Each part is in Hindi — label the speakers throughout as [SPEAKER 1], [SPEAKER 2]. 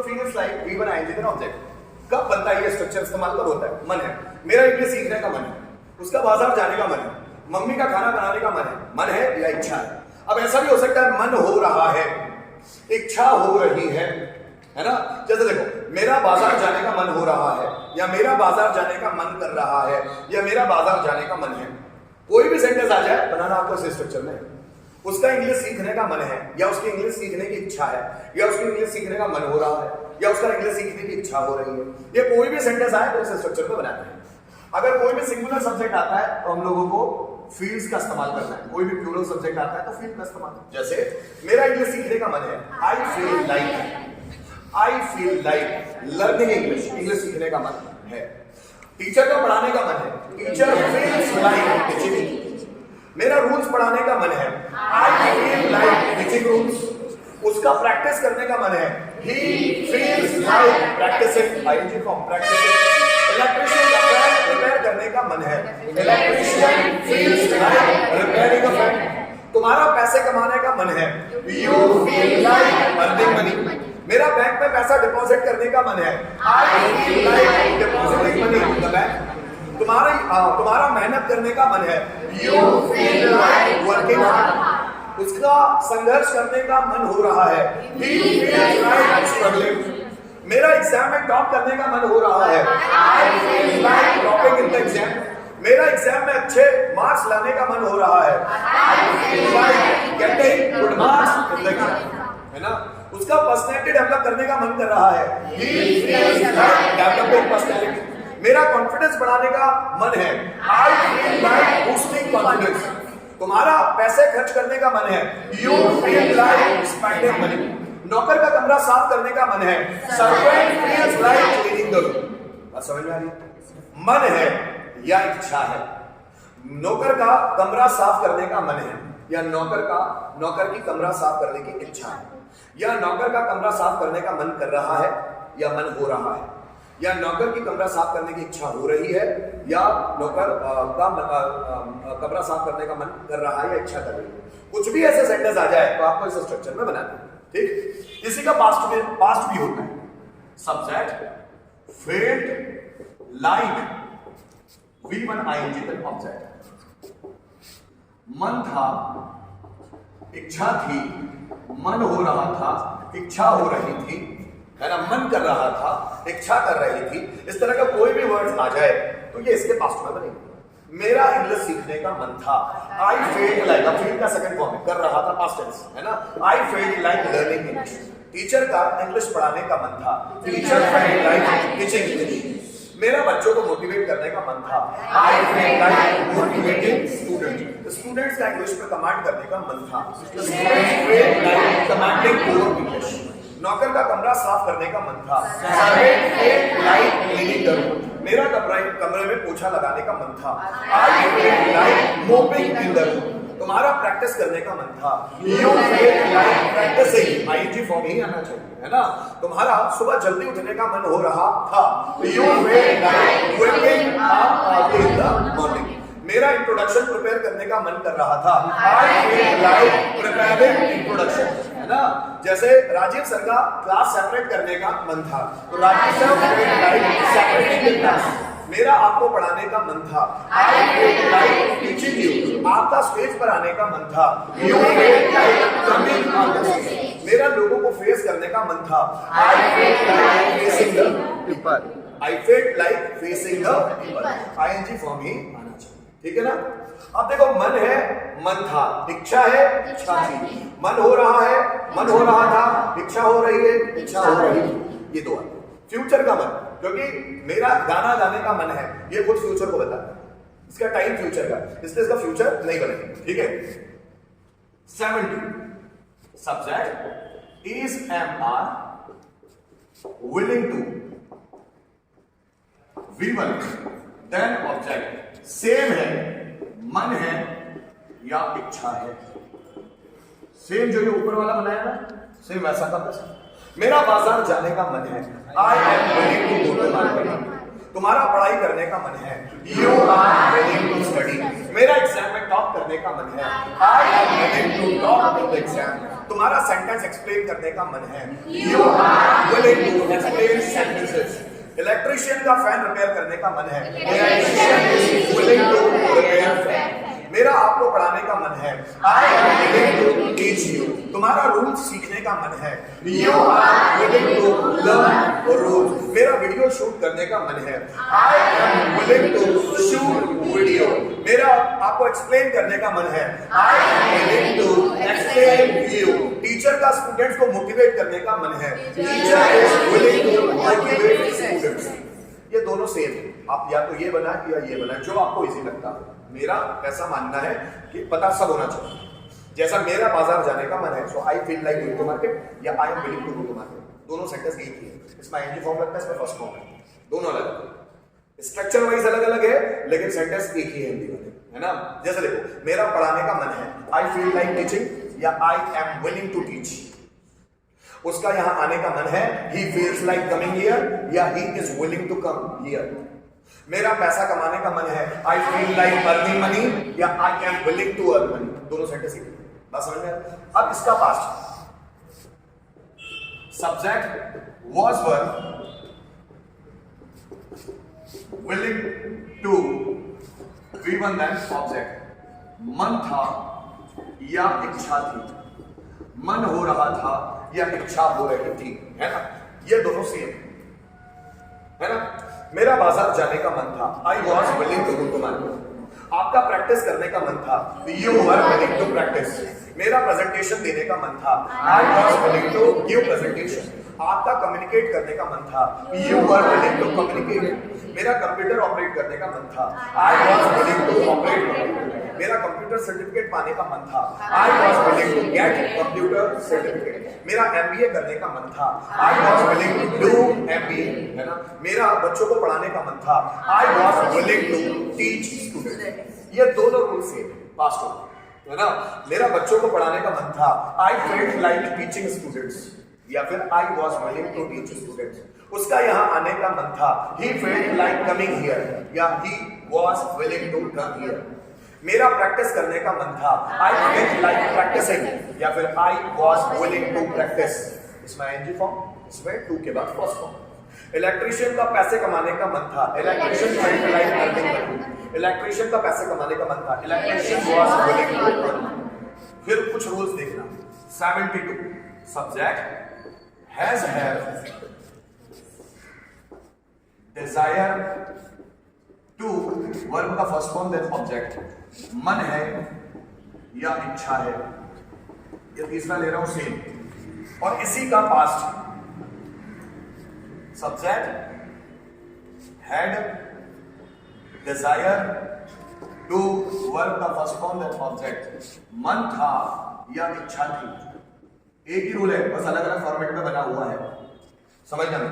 [SPEAKER 1] feels like V1 ing then object. कब बनता है ये स्ट्रक्चर, इस्तेमाल कब होता है? मन है, मेरा इंग्लिश सीखने का मन है, उसका बाजार जाने का मन है, मम्मी का खाना बनाने का मन है या इच्छा है? अब ऐसा भी हो सकता है मन हो रहा है, इच्छा हो रही है ना? जैसे देखो, मेरा बाजार जाने का मन हो रहा है, या मेरा बाजार जाने का मन कर रहा है, या मेरा बाजार जाने का मन है। कोई भी सेंटेंस आ जाए, बनाना आपको इस स्ट्रक्चर में। उसका इंग्लिश सीखने का मन है, या उसकी इंग्लिश सीखने की इच्छा है, या उसकी इंग्लिश सीखने का मन हो रहा है, या उसका इंग्लिश सीखने की इच्छा हो रही है। ये कोई भी सेंटेंस आए तो इस स्ट्रक्चर को बनाना है। अगर कोई भी सिंगुलर सब्जेक्ट आता है तो हम लोगों को फील्ड्स का इस्तेमाल करना है, कोई भी प्लूरल सब्जेक्ट आता है तो फील्ड का इस्तेमाल। जैसे मेरा इंग्लिश सीखने का मन है, I feel like learning English, English सीखने का मन है। टीचर का पढ़ाने का मन है, टीचर फील्स लाइक टीचिंग। मेरा रूल्स पढ़ाने का मन है, I feel like teaching rules. उसका प्रैक्टिस करने का मन है, he feels like practising, ING form practising. Electrician का फैन रिपेयर करने का मन है, electrician feels like repairing a fan. तुम्हारा पैसे कमाने का मन है, you feel like earning money. मेरा बैंक में पैसा डिपॉजिट करने का मन है, I feel like depositing money in the bank. तुम्हारा मेहनत करने का मन है, you feel like working hard. उसका संघर्ष करने का मन हो रहा है, ही फील्स लाइक स्ट्रगलिंग। मेरा एग्जाम में टॉप करने का मन हो रहा है, I feel like topping in the exam. मेरा एग्जाम में अच्छे मार्क्स लाने का मन हो रहा है, I feel like getting good marks in the exam, है ना? उसका पर्सनैलिटी डेवलप करने का मन कर रहा है, he feels like developing personality. मेरा कॉन्फिडेंस बढ़ाने का मन है, I feel like boosting confidence. तुम्हारा पैसे खर्च करने का मन है, you feel like spending money. नौकर का कमरा साफ करने का मन है, servant feels like cleaning the room. बात समझ में आ रही? मन है या इच्छा है? नौकर का कमरा साफ करने का मन है, या नौकर की कमरा साफ करने की इच्छा है, या नौकर का कमरा साफ करने का मन कर रहा है या मन हो रहा है, या नौकर की कमरा साफ करने की इच्छा हो रही है, या नौकर का कमरा साफ करने का मन कर रहा है या इच्छा कर रही है। कुछ भी ऐसे सेंटेंस आ जाए तो आपको इस स्ट्रक्चर में बनाना है, ठीक? इसी का पास्ट भी होता है, subject failed like V1 ing then object. मन था, इच्छा थी, मन हो रहा था, इच्छा हो रही थी, है ना? मन कर रहा था, इच्छा कर रही थी। इस तरह का कोई भी वर्ड आ जाए तो ये इसके पास्ट में बनेगा। मेरा इंग्लिश सीखने का मन था, आई फेल्ड लाइक, अब फील का सेकंड फॉर्म कर रहा था, पास्ट टेंस, है ना? आई felt like learning English. Teacher का इंग्लिश पढ़ाने का मन था, teacher failed like teaching English. मेरा बच्चों को मोटिवेट करने का मन था, I felt like motivating students. Students का इंग्लिश में कमांड करने का मन था, students failed like commanding over English. नौकर का कमरा साफ करने का मन था, servant felt like cleaning the room. मेरा कमरे में पोछा लगाने का मन था, I felt like mopping in the room. तुम्हारा प्रैक्टिस करने का मन था, you felt like practising, ING form ही आना चाहिए, है ना? तुम्हारा सुबह जल्दी उठने का मन हो रहा था, you felt like waking up early in the morning. मेरा इंट्रोडक्शन प्रिपेयर करने का मन कर रहा था, I felt like preparing introduction, है ना? जैसे राजीव सर का क्लास सेपरेट करने का मन था, तो Rajiv sir felt like separating the class. मेरा आपको पढ़ाने का मन था, I felt like teaching you. आपका स्टेज पर आने का मन था, you felt like coming on the stage. मेरा लोगों को फेस करने का मन था, I felt like facing the people, I felt like facing the people. ING form ही आना चाहिए, ठीक है ना? अब देखो, मन है, मन था, इच्छा है, इच्छा थी, मन हो रहा है, मन हो रहा था, इच्छा हो रही है, इच्छा हो रही है। ये दो है। फ्यूचर का मन, क्योंकि मेरा गाना गाने का मन है, ये खुद फ्यूचर को बताता है, इसका टाइम फ्यूचर का, इसलिए इसका फ्यूचर नहीं बनेगा, ठीक है? 70 subject is MR willing to V1 then object. Same है, मन है या इच्छा है? सेम जो ये ऊपर वाला बनाया ना, सेम वैसा का वैसा। मेरा बाजार जाने का मन है, I am willing to go to market. तुम्हारा पढ़ाई करने का मन है, you are willing to study. मेरा एग्जाम में टॉप करने का मन है, I am willing to top in the exam. तुम्हारा सेंटेंस एक्सप्लेन करने का मन है, you are willing to explain sentences. Electrician का फैन रिपेयर करने का मन है. Electrician is willing to repair fan. मेरा आपको पढ़ाने का मन है. I am willing to teach you. तुम्हारा रूल सीखने का मन है. You are willing to learn rules. मेरा वीडियो शूट करने का मन है. I am willing to shoot video. मेरा आपको एक्सप्लेन करने का मन है. I am willing to explain you. Teacher का स्टूडेंट्स को मोटिवेट करने का मन है. Teacher is willing to motivate students. ये दोनों सेम है. आप या तो ये बना या ये बना, जो आपको इजी लगता है. मेरा ऐसा मानना है कि पता सब होना चाहिए. जैसा मेरा बाजार जाने का मन है, so I feel like going to market या I am willing to go to market. दोनों सेंटेंस एक ही है. इसमें एनजी फॉर्म लगता है, इसमें फर्स्ट फॉर्म है. दोनों अलग है, स्ट्रक्चर वाइज अलग अलग है, लेकिन सेंटेंस एक ही है हिंदी वाले, है ना. जैसे देखो, मेरा पढ़ाने का मन है. आई फील लाइक टीचिंग या I am willing to teach. उसका यहां आने का मन है. He feels like coming here या he is willing to come here. मेरा पैसा कमाने का मन है. I feel like earning money या I am willing to earn money. दोनों सेंटेंस एक ही. बात समझ में? अब इसका past. Subject was were willing to V1 then object. मन था या इच्छा थी. मन हो रहा था या इच्छा हो रही थी, है ना. ये दोनों सेम है ना. मेरा बाजार जाने का मन था. I was willing to go to market. आपका प्रैक्टिस करने का मन था. You were willing to practise. मेरा प्रेजेंटेशन देने का मन था. I was willing to give presentation. आपका कम्युनिकेट करने का मन था. You were willing to communicate. मेरा कंप्यूटर ऑपरेट करने का मन था. I was willing to operate. मेरा कंप्यूटर सर्टिफिकेट पाने का मन था. I was willing to get computer certificate. मेरा MBA करने का मन था. I was willing to do MBA, है ना. मेरा बच्चों को पढ़ाने का मन था. I was willing to teach student. ये दोनों रूल सेम है, पास्ट हो, है ना. मेरा बच्चों को पढ़ाने का मन था. I felt like teaching students या फिर I was willing to teach students. उसका यहां आने का मन था. He felt like coming here या he was willing to come here. मेरा प्रैक्टिस करने का मन था. आई फेल्ट लाइक प्रैक्टिसिंग या फिर I was willing to practise. इसमें ING फॉर्म, इसमें टू के बाद फर्स्ट फॉर्म. इलेक्ट्रिशियन का पैसे कमाने का मन था. Electrician felt like earning money. Electrician का पैसे कमाने का मन था. Electrician was willing to earn. फिर कुछ रूल्स देखना. 72 subject has have desire to verb का फर्स्ट फॉर्म देन ऑब्जेक्ट. मन है या इच्छा है. ये तीसरा ले रहा हूं सेम. और इसी का past. Subject had desire to verb का फर्स्ट फॉर्म देन ऑब्जेक्ट. मन था या इच्छा थी. एक ही रूल है, बस अलग अलग फॉर्मेट में बना हुआ है. समझना नहीं.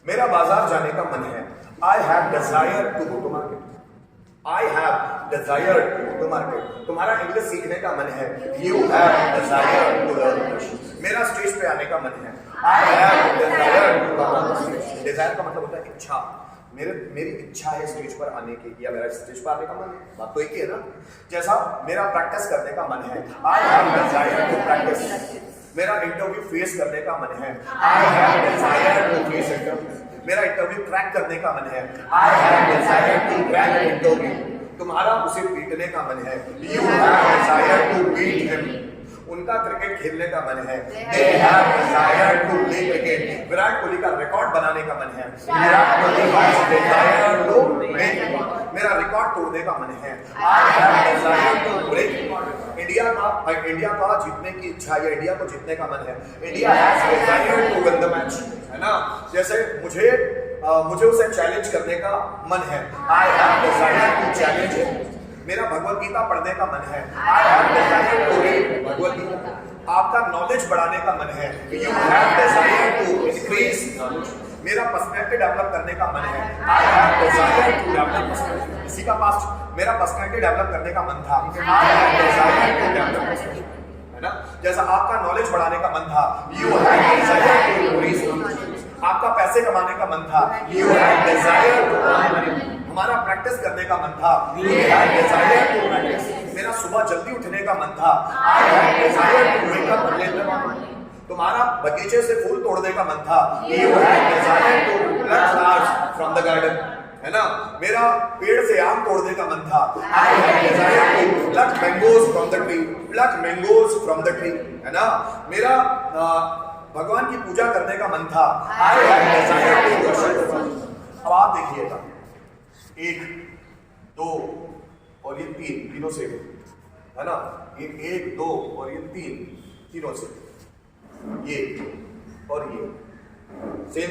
[SPEAKER 1] मेरा बाजार जाने का मन है. I have desire to go to market. I have desire to go to market. तुम्हारा इंग्लिश सीखने का मन है. You have desire to learn English. मेरा स्टेज पे आने का मन है. I have desire to come on stage. Desire का मतलब होता है इच्छा. मेरी इच्छा है स्टेज पर आने की या मेरा स्टेज पर आने का मन है. बात तो एक ही है ना. जैसा मेरा प्रैक्टिस करने का मन है. I have desire to practise. मेरा इंटरव्यू फेस करने का मन है. I have desire to face interview. मेरा इंटरव्यू क्रैक करने का मन है. I have desire to crack interview. तुम्हारा उसे पीटने का मन है. You have desire to beat him. उनका क्रिकेट खेलने का मन है. They have desire to play cricket. Virat Kohli का रिकॉर्ड बनाने का मन है. Virat Kohli has desire to break. मेरा रिकॉर्ड तोड़ने का मन है. I have desire to break. India का जीतने की इच्छा या इंडिया को जीतने का मन है. India has desire to win the match, है ना. जैसे मुझे उसे चैलेंज करने का मन है. I have desire to challenge him. मेरा भगवत गीता पढ़ने का मन है. I have desire to read Bhagavad Gita. आपका नॉलेज बढ़ाने का मन है. You have desire to increase knowledge. मेरा पर्सनैलिटी डेवलप करने का मन है. I have desire to develop personality. इसी का पास्ट. मेरा पर्सनैलिटी डेवलप करने का मन था. I have desire to develop personality, है ना. जैसा आपका नॉलेज बढ़ाने का मन था. You have desire to increase knowledge. आपका पैसे कमाने का मन था. You have desire to earn money. हमारा प्रैक्टिस करने का मन था. You have desire to practise. मेरा सुबह जल्दी उठने का मन था. I have desire to wake up early in the morning. तुम्हारा बगीचे से फूल तोड़ने का मन था, you had desire to pluck flowers from the garden, है ना। मेरा पेड़ से आम तोड़ने का मन था, I had desire to pluck mangoes from the tree, pluck mangoes from the tree, है ना। मेरा भगवान की पूजा करने का मन था, I had desire to worship God। अब आप देखिएगा, 1, 2 और ये 3 तीनों से है ना, ये 1, 2 और ये 3 तीनों से, ये और ये सेम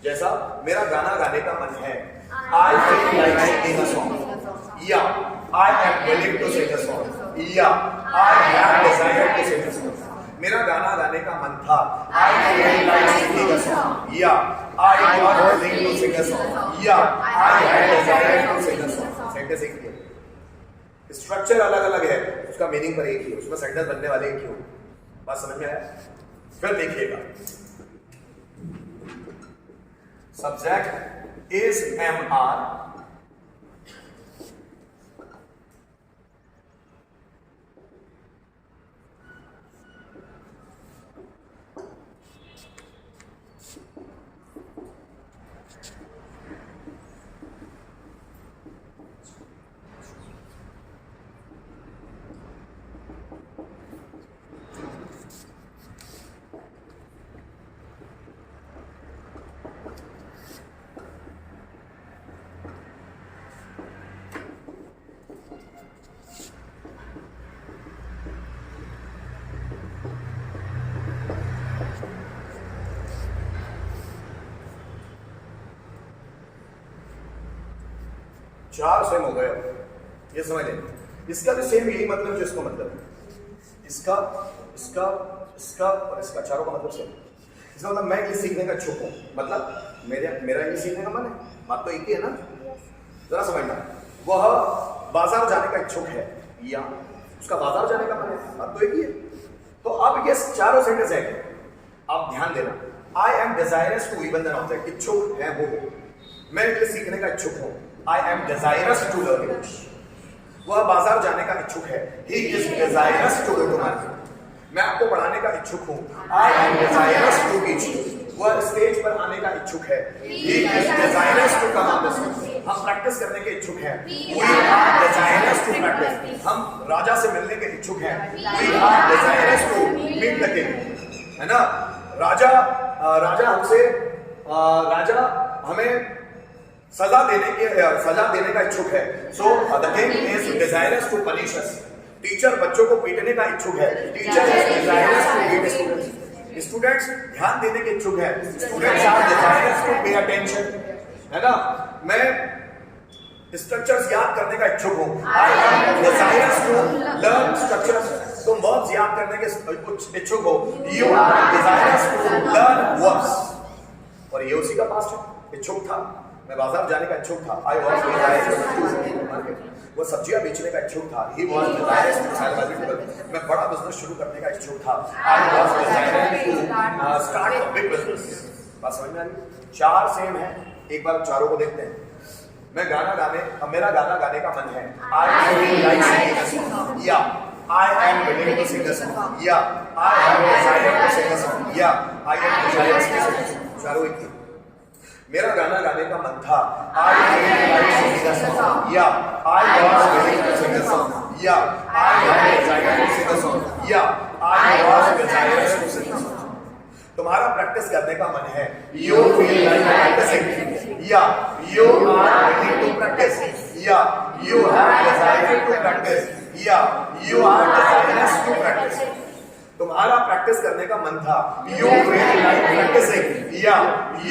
[SPEAKER 1] जैसा मेरा गाना गाने का मन है, I feel like singing a song, yeah, I am willing to sing a song, yeah, I have desire to sing a song। मेरा गाना गाने का मन था, I feel like singing a song, yeah, I was willing to sing a song, yeah, I had desire to sing a song। Sentence एक ही है, स्ट्रक्चर अलग अलग है, उसका मीनिंग पर एक ही है, उसमें सेंटेंस बनने वाले एक ही हो। बात समझ में आया? फिर देखिएगा, सब्जेक्ट इज MR, चार सेम हो गए, ये समझ लें। इसका भी सेम यही मतलब जिसको मतलब है, इसका इसका इसका और इसका, चारों का मतलब सेम। इसका मतलब मैं ये सीखने का इच्छुक हूँ, मतलब मेरा ये सीखने का मन है, बात तो एक ही है ना। जरा समझना, वह बाजार जाने का इच्छुक है या उसका बाजार जाने का मन है, बात तो एक ही है। तो अब ये चारों सेंटेंस है, आप ध्यान देना, I am desirous to, even the object, इच्छुक है वो, मैं इंग्लिश सीखने का इच्छुक हूँ, I am desirous to learn English। वह बाजार जाने का इच्छुक है, he is desirous to go to market। मैं आपको पढ़ाने का इच्छुक हूँ, I am desirous to teach you। वह स्टेज पर आने का इच्छुक है, he is desirous to come on the stage। हम प्रैक्टिस करने के इच्छुक हैं, we are desirous to practice। हम राजा से मिलने के इच्छुक हैं, we are desirous to meet the king, है ना। राजा हमसे, राजा हमें सजा देने का इच्छुक है, so the king is desirous to punish us. Teacher बच्चों को पीटने का इच्छुक है, teacher is desirous to beat students. Students ध्यान देने के इच्छुक है, students are desirous to pay attention, है ना। मैं स्ट्रक्चर्स याद करने का इच्छुक हूँ, I am desirous to learn structures. तुम वर्ब्स याद करने के इच्छुक हो, you are desirous to learn verbs. और ये उसी का पास्ट है, इच्छुक था, मैं बाजार जाने का इच्छुक था, I was desirous to market. वो सब्जियां बेचने का इच्छुक था, he was desirous to sell vegetable. मैं बड़ा बिजनेस शुरू करने का इच्छुक था, I was desirous to start a big business. बात समझ में आ रही? चार सेम है, एक बार चारों को देखते हैं। अब मेरा गाना गाने का मन है, I feel like singing a song, या I am willing to sing a song, या I have desire to sing a song, या I am desirous to sing a song. चारों एक ही। मेरा गाना गाने का मन था, I feel like singing a song, या I was willing to sing a song, या I have desire to sing a song, या I was desirous to sing a song. तुम्हारा प्रैक्टिस करने का मन है, यू फील लाइक प्रैक्टिसिंग, या you are willing to practise, या you have desire to practise, या you are desirous to practise. तुम्हारा प्रैक्टिस करने का मन था, यू फील लाइक प्रैक्टिसिंग, या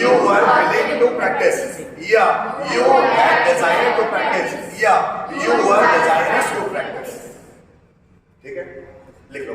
[SPEAKER 1] you are willing to practise, या you have desire to practise, या you are desirous to practise. ठीक है, लिख लो।